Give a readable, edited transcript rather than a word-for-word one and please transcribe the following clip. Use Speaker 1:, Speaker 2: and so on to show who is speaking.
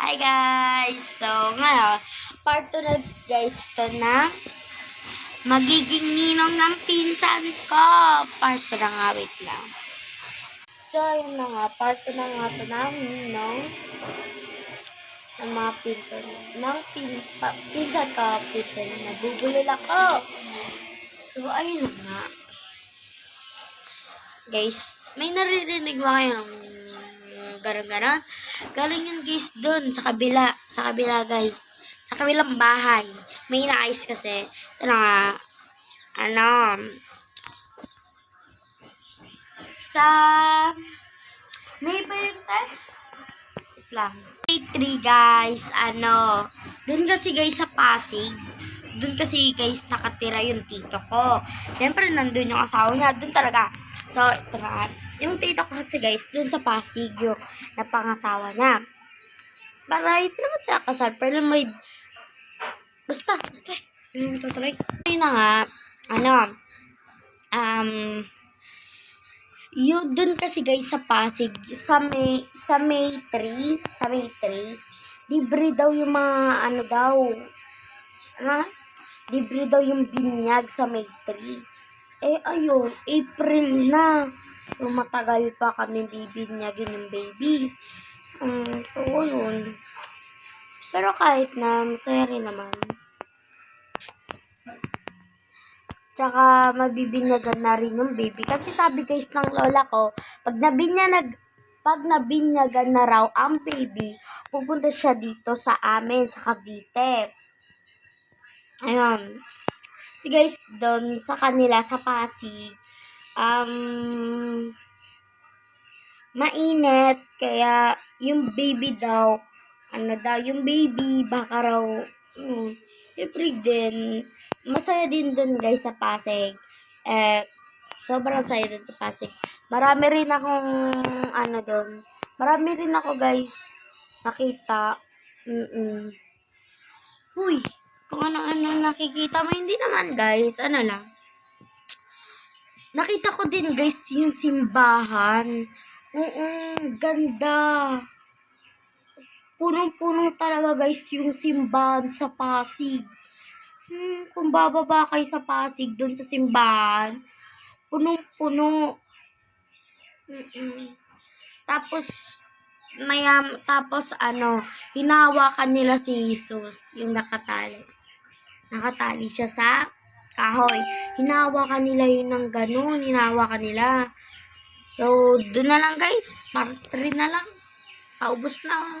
Speaker 1: Hi guys! So, ngayon, part 2 na guys to na magiging ninong ng pinsan ko. Part 2 na nga, wait lang. So, ayun na nga, part 2 na nga to ng ninong ng mga pinsan. Pinsan ko, pinsan. Nabubulol ako. So, ayun na nga. Guys, may naririnig ba kayo ng ganon-ganon? Galing yun guys dun, sa kabila guys. Sa kabilang bahay. May inaayos kasi. Ito na nga, sa may ba yun tayo? Wait lang. May 3 guys, dun kasi guys sa Pasig, dun kasi guys nakatira yung tito ko. Siyempre nandun yung asawa niya, dun talaga. So, ito na. Yung tito ko kasi guys, dun sa Pasig yung napangasawa niya. Para hindi naman sila kasal, pero may basta. Tutuloy. Ayun na nga, yung dun kasi guys sa Pasig, sa May 3, libre daw yung mga libre daw yung binyag sa May 3. Eh ayun, April na. So matagal pa kami bibinyagin yung baby. So ayun. Pero kahit na, masaya rin naman. Tsaka mabibinyagan na rin yung baby. Kasi sabi guys ng lola ko, pag nabinyagan na raw ang baby, pupunta siya dito sa amin, sa Cavite. Ayun. Si guys, doon sa kanila, sa Pasig, mainit. Kaya, yung baby daw, yung baby, baka raw, siyempre din, masaya din doon guys sa Pasig. Sobrang saya doon sa Pasig. Marami rin ako guys, nakita. Huy, kung ano nakikita mo, hindi naman guys, lang. Nakita ko din guys yung simbahan. Ganda. Punong-puno talaga guys yung simbahan sa Pasig. Kung bababa kayo sa Pasig doon sa simbahan, punong-puno. Tapos hinawakan nila si Jesus, yung nakatali. Nakatali siya sa kahoy. Hinawakan nila yun ng ganun. Hinawakan nila. So, doon na lang guys. Part 3 na lang. Paubos na.